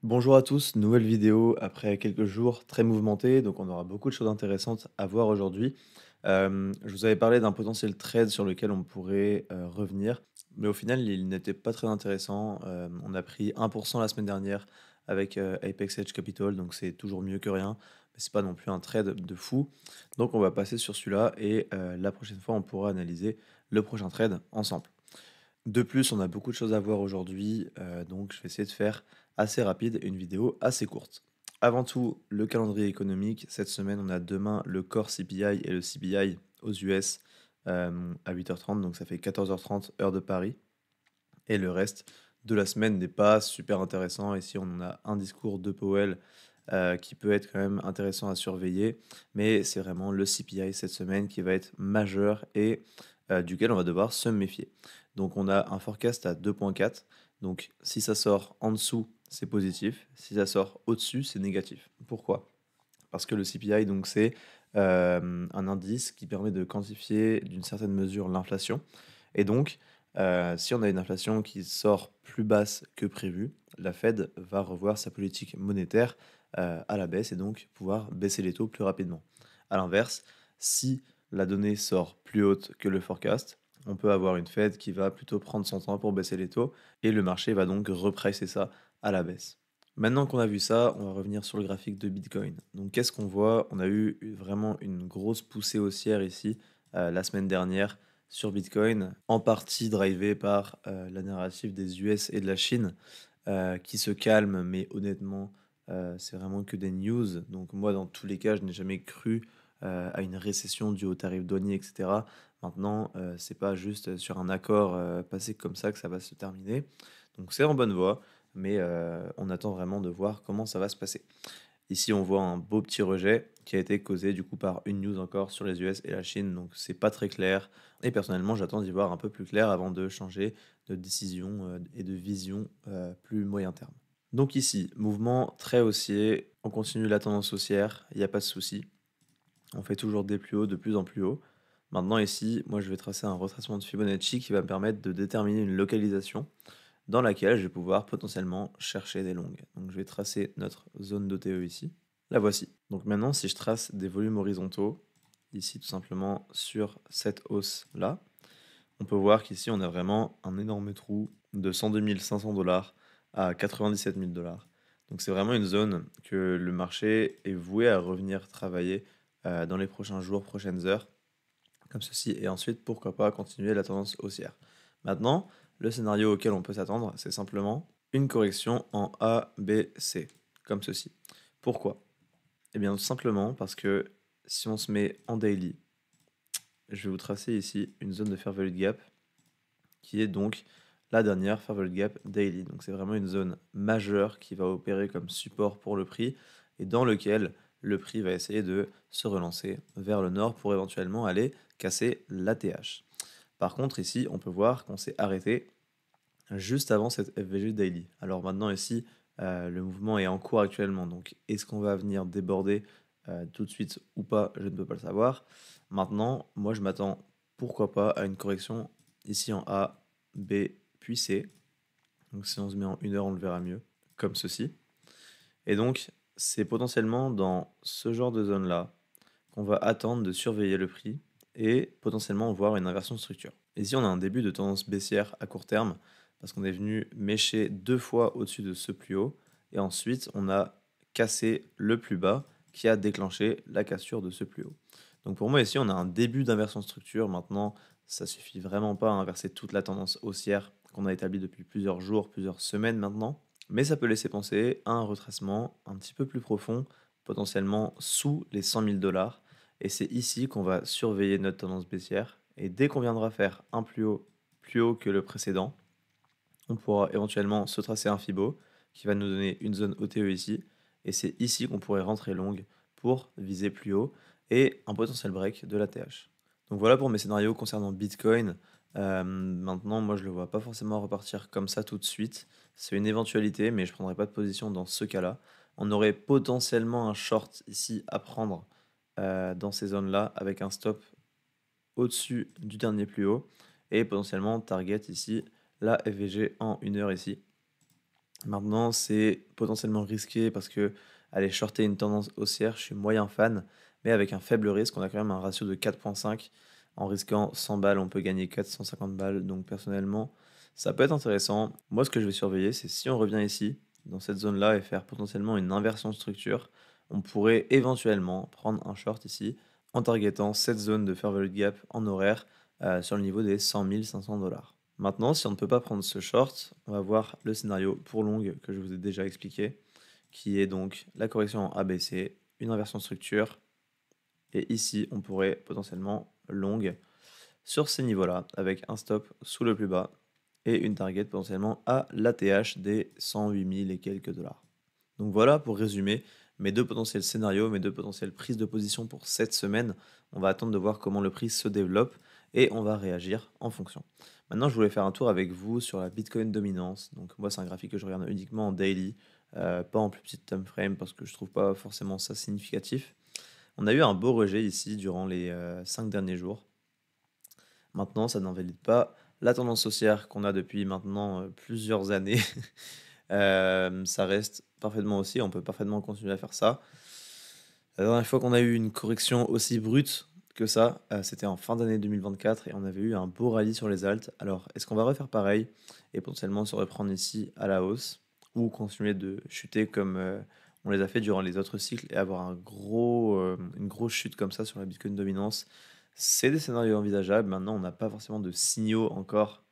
Bonjour à tous, nouvelle vidéo après quelques jours très mouvementés, donc on aura beaucoup de choses intéressantes à voir aujourd'hui. Je vous avais parlé d'un potentiel trade sur lequel on pourrait revenir, mais au final il n'était pas très intéressant. On a pris 1% la semaine dernière avec Apex Edge Capital, donc c'est toujours mieux que rien, mais c'est pas non plus un trade de fou. Donc on va passer sur celui-là et la prochaine fois on pourra analyser le prochain trade ensemble. De plus, on a beaucoup de choses à voir aujourd'hui, donc je vais essayer de faire assez rapide et une vidéo assez courte. Avant tout, le calendrier économique. Cette semaine, on a demain le Core CPI et le CPI aux US à 8h30, donc ça fait 14h30 heure de Paris. Et le reste de la semaine n'est pas super intéressant. Ici, on a un discours de Powell qui peut être quand même intéressant à surveiller, mais c'est vraiment le CPI cette semaine qui va être majeur et duquel on va devoir se méfier. Donc on a un forecast à 2,4. Donc si ça sort en dessous, c'est positif. Si ça sort au-dessus, c'est négatif. Pourquoi? Parce que le CPI, donc c'est un indice qui permet de quantifier d'une certaine mesure l'inflation. Et donc, si on a une inflation qui sort plus basse que prévu, la Fed va revoir sa politique monétaire à la baisse et donc pouvoir baisser les taux plus rapidement. À l'inverse, si la donnée sort plus haute que le forecast, on peut avoir une Fed qui va plutôt prendre son temps pour baisser les taux et le marché va donc repricer ça à la baisse. Maintenant qu'on a vu ça, on va revenir sur le graphique de Bitcoin. Donc qu'est-ce qu'on voit? On a eu vraiment une grosse poussée haussière ici la semaine dernière sur Bitcoin, en partie drivé par la narrative des US et de la Chine qui se calme, mais honnêtement, c'est vraiment que des news. Donc moi, dans tous les cas, je n'ai jamais cru à une récession due aux tarifs douaniers, etc. Maintenant, c'est pas juste sur un accord passé comme ça que ça va se terminer. Donc c'est en bonne voie, mais on attend vraiment de voir comment ça va se passer. Ici, on voit un beau petit rejet qui a été causé du coup par une news encore sur les US et la Chine, donc c'est pas très clair. Et personnellement, j'attends d'y voir un peu plus clair avant de changer de décision et de vision plus moyen terme. Donc ici, mouvement très haussier, on continue la tendance haussière, il n'y a pas de souci. On fait toujours des plus hauts, de plus en plus haut. Maintenant ici, moi je vais tracer un retracement de Fibonacci qui va me permettre de déterminer une localisation dans laquelle je vais pouvoir potentiellement chercher des longues. Donc je vais tracer notre zone d'OTE ici. La voici. Donc maintenant, si je trace des volumes horizontaux, ici tout simplement sur cette hausse-là, on peut voir qu'ici on a vraiment un énorme trou de 102 500 dollars à 97 000 dollars. Donc c'est vraiment une zone que le marché est voué à revenir travailler dans les prochains jours, prochaines heures comme ceci, et ensuite, pourquoi pas, continuer la tendance haussière. Maintenant, le scénario auquel on peut s'attendre, c'est simplement une correction en A, B, C, comme ceci. Pourquoi? Eh bien, tout simplement parce que si on se met en daily, je vais vous tracer ici une zone de fair value gap qui est donc la dernière fair value gap daily. Donc c'est vraiment une zone majeure qui va opérer comme support pour le prix et dans lequel le prix va essayer de se relancer vers le nord pour éventuellement aller casser l'ATH. Par contre, ici, on peut voir qu'on s'est arrêté juste avant cette FVG Daily. Alors maintenant, ici, le mouvement est en cours actuellement. Donc, est-ce qu'on va venir déborder tout de suite ou pas? Je ne peux pas le savoir. Maintenant, moi, je m'attends, pourquoi pas, à une correction ici en A, B, puis C. Donc, si on se met en 1 heure, on le verra mieux, comme ceci. Et donc, c'est potentiellement dans ce genre de zone-là qu'on va attendre de surveiller le prix et potentiellement voir une inversion de structure. Ici, on a un début de tendance baissière à court terme parce qu'on est venu mécher 2 fois au-dessus de ce plus haut et ensuite on a cassé le plus bas qui a déclenché la cassure de ce plus haut. Donc pour moi ici, on a un début d'inversion de structure. Maintenant, ça suffit vraiment pas à inverser toute la tendance haussière qu'on a établie depuis plusieurs jours, plusieurs semaines maintenant. Mais ça peut laisser penser à un retracement un petit peu plus profond, potentiellement sous les 100 000 dollars. Et c'est ici qu'on va surveiller notre tendance baissière. Et dès qu'on viendra faire un plus haut que le précédent, on pourra éventuellement se tracer un Fibo qui va nous donner une zone OTE ici. Et c'est ici qu'on pourrait rentrer longue pour viser plus haut et un potentiel break de la TH. Donc voilà pour mes scénarios concernant Bitcoin. Maintenant, moi je le vois pas forcément repartir comme ça tout de suite. C'est une éventualité, mais je prendrai pas de position dans ce cas-là. On aurait potentiellement un short ici à prendre dans ces zones-là avec un stop au-dessus du dernier plus haut et potentiellement target ici la FVG en 1 heure ici Maintenant, c'est potentiellement risqué parce que aller shorter une tendance haussière, je suis moyen fan, mais avec un faible risque, on a quand même un ratio de 4,5. En risquant 100 balles, on peut gagner 450 balles. Donc personnellement, ça peut être intéressant. Moi, ce que je vais surveiller, c'est si on revient ici, dans cette zone-là, et faire potentiellement une inversion de structure, on pourrait éventuellement prendre un short ici en targetant cette zone de fair value gap en horaire sur le niveau des 100 500 $. Maintenant, si on ne peut pas prendre ce short, on va voir le scénario pour longue que je vous ai déjà expliqué, qui est donc la correction en ABC, une inversion de structure, et ici, on pourrait potentiellement longue sur ces niveaux-là, avec un stop sous le plus bas et une target potentiellement à l'ATH des 108 000 et quelques dollars. Donc voilà pour résumer mes deux potentiels scénarios, mes deux potentielles prises de position pour cette semaine. On va attendre de voir comment le prix se développe et on va réagir en fonction. Maintenant, je voulais faire un tour avec vous sur la Bitcoin dominance. Donc moi, c'est un graphique que je regarde uniquement en daily, pas en plus petite time frame parce que je trouve pas forcément ça significatif. On a eu un beau rejet ici durant les 5 derniers jours. Maintenant, ça n'invalide pas la tendance haussière qu'on a depuis maintenant plusieurs années. Ça reste parfaitement aussi, on peut parfaitement continuer à faire ça. La dernière fois qu'on a eu une correction aussi brute que ça, c'était en fin d'année 2024 et on avait eu un beau rallye sur les alts. Alors, est-ce qu'on va refaire pareil et potentiellement se reprendre ici à la hausse ou continuer de chuter comme on les a fait durant les autres cycles et avoir une grosse chute comme ça sur la Bitcoin dominance? C'est des scénarios envisageables. Maintenant, on n'a pas forcément de signaux encore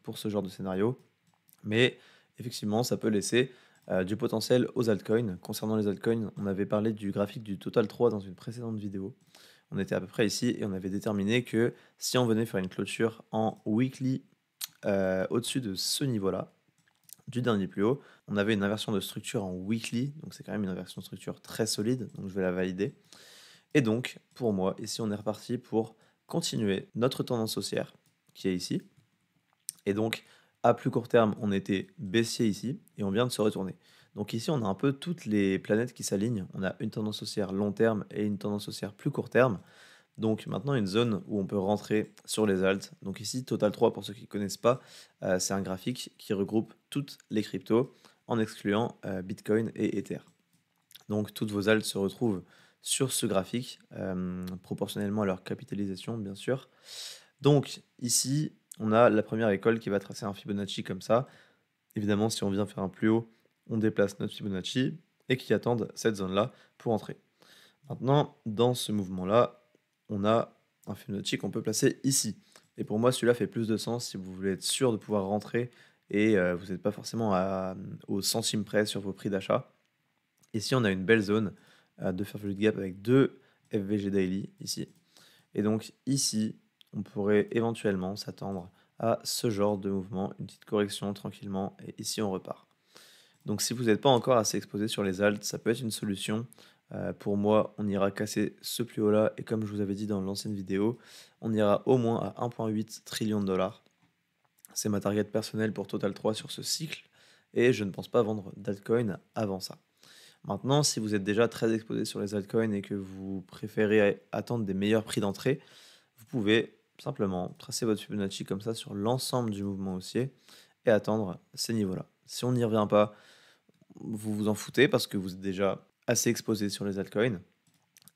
pour ce genre de scénario. Mais effectivement, ça peut laisser du potentiel aux altcoins. Concernant les altcoins, on avait parlé du graphique du Total 3 dans une précédente vidéo. On était à peu près ici et on avait déterminé que si on venait faire une clôture en weekly au-dessus de ce niveau-là, du dernier plus haut, on avait une inversion de structure en weekly, donc c'est quand même une inversion de structure très solide, donc je vais la valider. Et donc, pour moi, ici on est reparti pour continuer notre tendance haussière, qui est ici, et donc, à plus court terme, on était baissier ici et on vient de se retourner. Donc ici, on a un peu toutes les planètes qui s'alignent. On a une tendance haussière long terme et une tendance haussière plus court terme. Donc maintenant, une zone où on peut rentrer sur les alts. Donc ici, Total 3, pour ceux qui ne connaissent pas, c'est un graphique qui regroupe toutes les cryptos en excluant Bitcoin et Ether. Donc toutes vos alts se retrouvent sur ce graphique, proportionnellement à leur capitalisation, bien sûr. Donc ici, on a la première école qui va tracer un Fibonacci comme ça. Évidemment, si on vient faire un plus haut, on déplace notre Fibonacci et qui attendent cette zone-là pour entrer. Maintenant, dans ce mouvement-là, on a un Fibonacci qu'on peut placer ici. Et pour moi, celui-là fait plus de sens si vous voulez être sûr de pouvoir rentrer et vous n'êtes pas forcément au centime près sur vos prix d'achat. Ici, on a une belle zone de fair value gap avec deux FVG daily ici. Et donc ici, on pourrait éventuellement s'attendre à ce genre de mouvement, une petite correction tranquillement, et ici on repart. Donc si vous n'êtes pas encore assez exposé sur les alts, ça peut être une solution. Pour moi, on ira casser ce plus haut-là, et comme je vous avais dit dans l'ancienne vidéo, on ira au moins à 1,8 trillion de dollars. C'est ma target personnelle pour Total 3 sur ce cycle, et je ne pense pas vendre d'altcoin avant ça. Maintenant, si vous êtes déjà très exposé sur les altcoins et que vous préférez attendre des meilleurs prix d'entrée, vous pouvez simplement tracer votre Fibonacci comme ça sur l'ensemble du mouvement haussier et attendre ces niveaux-là. Si on n'y revient pas, vous vous en foutez parce que vous êtes déjà assez exposé sur les altcoins.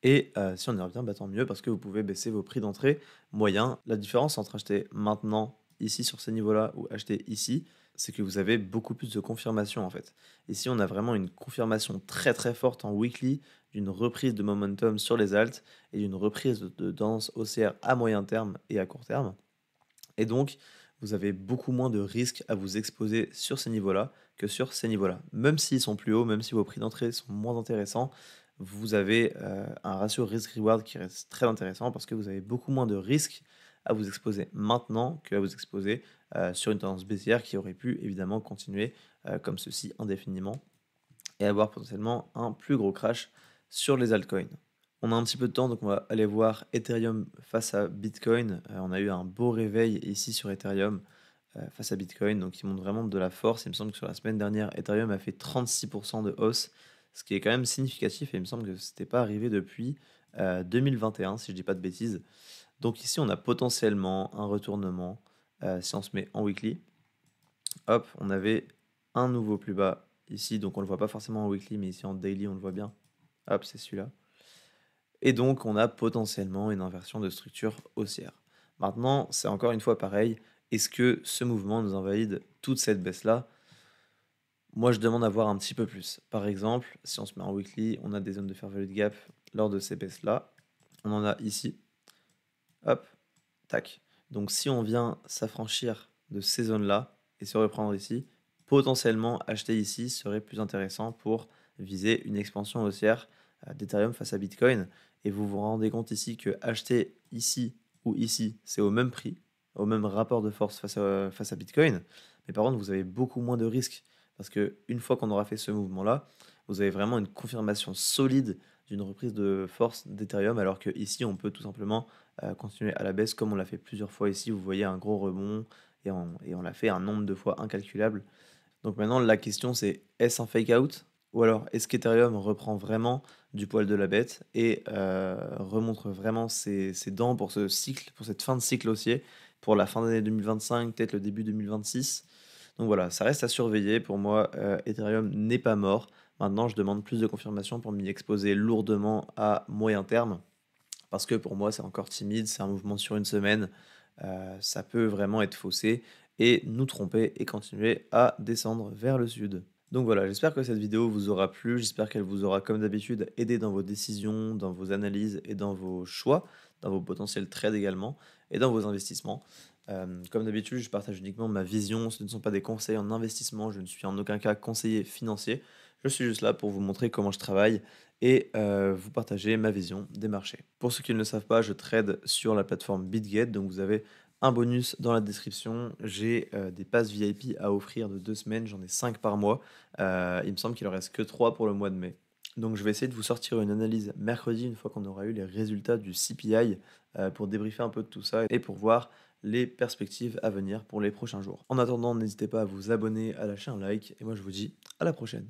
Et si on y revient, bah, tant mieux parce que vous pouvez baisser vos prix d'entrée moyens. La différence entre acheter maintenant, ici sur ces niveaux-là, ou acheter ici, c'est que vous avez beaucoup plus de confirmation en fait. Ici, on a vraiment une confirmation très très forte en weekly d'une reprise de momentum sur les alts et d'une reprise de tendance haussière à moyen terme et à court terme. Et donc, vous avez beaucoup moins de risques à vous exposer sur ces niveaux-là que sur ces niveaux-là. Même s'ils sont plus hauts, même si vos prix d'entrée sont moins intéressants, vous avez un ratio risk-reward qui reste très intéressant parce que vous avez beaucoup moins de risques à vous exposer maintenant qu'à vous exposer sur une tendance baissière qui aurait pu évidemment continuer comme ceci indéfiniment et avoir potentiellement un plus gros crash sur les altcoins. On a un petit peu de temps, donc on va aller voir Ethereum face à Bitcoin. On a eu un beau réveil ici sur Ethereum face à Bitcoin, donc il montre vraiment de la force. Il me semble que sur la semaine dernière, Ethereum a fait 36% de hausse, ce qui est quand même significatif et il me semble que ce n'était pas arrivé depuis 2021, si je dis pas de bêtises. Donc ici, on a potentiellement un retournement si on se met en weekly. Hop, on avait un nouveau plus bas ici, donc on le voit pas forcément en weekly, mais ici en daily, on le voit bien. Hop, c'est celui-là. Et donc, on a potentiellement une inversion de structure haussière. Maintenant, c'est encore une fois pareil. Est-ce que ce mouvement nous invalide toute cette baisse-là? Moi, je demande à voir un petit peu plus. Par exemple, si on se met en weekly, on a des zones de fair value de gap lors de ces baisses-là. On en a ici. Hop, tac. Donc, si on vient s'affranchir de ces zones-là et se reprendre ici, potentiellement acheter ici serait plus intéressant pour viser une expansion haussière d'Ethereum face à Bitcoin. Et vous vous rendez compte ici que acheter ici ou ici, c'est au même prix, au même rapport de force face à Bitcoin. Mais par contre, vous avez beaucoup moins de risques parce que une fois qu'on aura fait ce mouvement-là, vous avez vraiment une confirmation solide d'une reprise de force d'Ethereum, alors que ici, on peut tout simplement continuer à la baisse comme on l'a fait plusieurs fois ici. Vous voyez un gros rebond et on l'a fait un nombre de fois incalculable. Donc maintenant, la question c'est est-ce un fake out ou alors est-ce qu'Ethereum reprend vraiment du poil de la bête et remontre vraiment ses dents pour ce cycle, pour cette fin de cycle haussier, pour la fin d'année 2025, peut-être le début 2026. Donc voilà, ça reste à surveiller. Pour moi, Ethereum n'est pas mort. Maintenant, je demande plus de confirmation pour m'y exposer lourdement à moyen terme. Parce que pour moi, c'est encore timide, c'est un mouvement sur une semaine, ça peut vraiment être faussé et nous tromper et continuer à descendre vers le sud. Donc voilà, j'espère que cette vidéo vous aura plu, j'espère qu'elle vous aura comme d'habitude aidé dans vos décisions, dans vos analyses et dans vos choix, dans vos potentiels trades également et dans vos investissements. Comme d'habitude, je partage uniquement ma vision, ce ne sont pas des conseils en investissement, je ne suis en aucun cas conseiller financier. Je suis juste là pour vous montrer comment je travaille et vous partager ma vision des marchés. Pour ceux qui ne le savent pas, je trade sur la plateforme BitGet, donc vous avez un bonus dans la description. J'ai des passes VIP à offrir de 2 semaines, j'en ai 5 par mois. Il me semble qu'il en reste que 3 pour le mois de mai. Donc je vais essayer de vous sortir une analyse mercredi, une fois qu'on aura eu les résultats du CPI, pour débriefer un peu de tout ça et pour voir les perspectives à venir pour les prochains jours. En attendant, n'hésitez pas à vous abonner, à lâcher un like, et moi je vous dis à la prochaine.